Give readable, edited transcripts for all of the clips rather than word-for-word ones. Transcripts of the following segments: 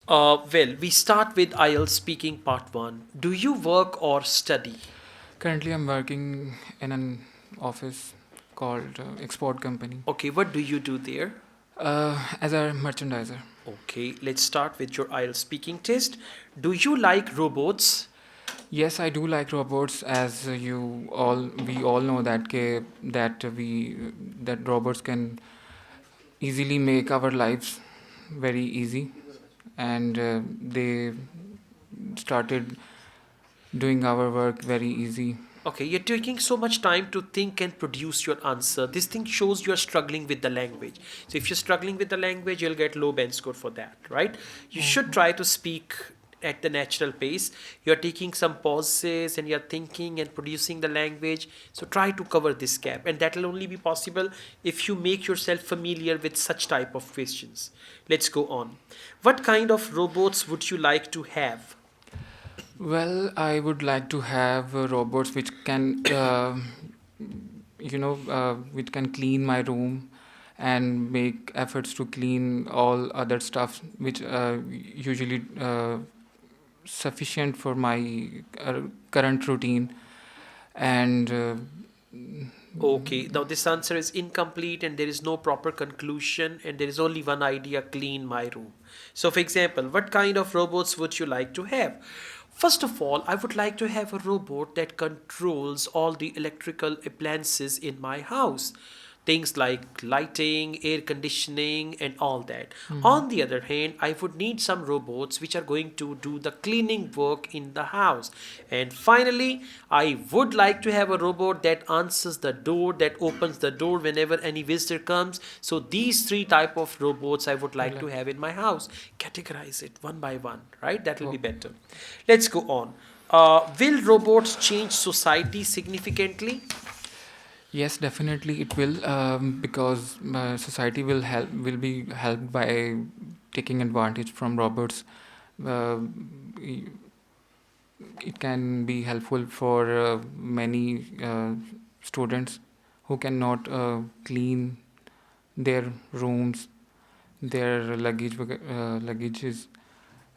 Well, we start with IELTS speaking part one. Do you work or study? Currently, I'm working in an office called Export Company Okay, what do you do there? as a merchandiser. Okay, let's start with your IELTS speaking test. Do you like robots? Yes, I do like robots, as we all know that robots can easily make our lives very easy, and they started doing our work very easy. Okay, you're taking so much time to think and produce your answer. This thing shows you're struggling with the language. So if you're struggling with the language, you'll get low band score for that, right? You should Okay. try to speak at the natural pace. You're taking some pauses and you're thinking and producing the language. So try to cover this gap. And that will only be possible if you make yourself familiar with such type of questions. Let's go on. What kind of robots would you like to have? Well, I would like to have robots which can, which can clean my room and make efforts to clean all other stuff, which usually sufficient for my current routine. And Okay, now this answer is incomplete and there is no proper conclusion and there is only one idea, clean my room. So for example, what kind of robots would you like to have? First of all, I would like to have a robot that controls all the electrical appliances in my house. Things like lighting, air conditioning, and all that. Mhm. On the other hand, I would need some robots which are going to do the cleaning work in the house. And finally, I would like to have a robot that answers the door, that opens the door whenever any visitor comes. So these three type of robots I would like to Like, have in my house. Categorize it one by one, right? That will be okay. better. Let's go on. Will robots change society significantly? Yes, definitely it will, because society will be helped by taking advantage from robots. Uh, it can be helpful for many students who cannot clean their rooms, their luggages,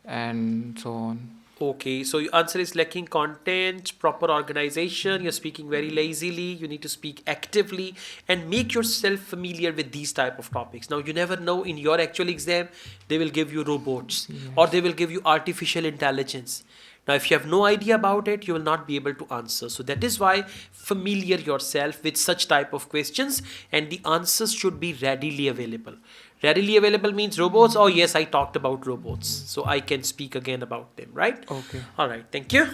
and so on. Okay, so your answer is lacking content, proper organization, you're speaking very lazily, you need to speak actively and make yourself familiar with these type of topics. Now you never know in your actual exam they will give you robots or Yes. they will give you artificial intelligence. Now if you have no idea about it, you will not be able to answer. So that is why familiar yourself with such type of questions and the answers should be readily available. Readily available means robots. Oh, yes, I talked about robots. So I can speak again about them, right? Okay. All right. Thank you.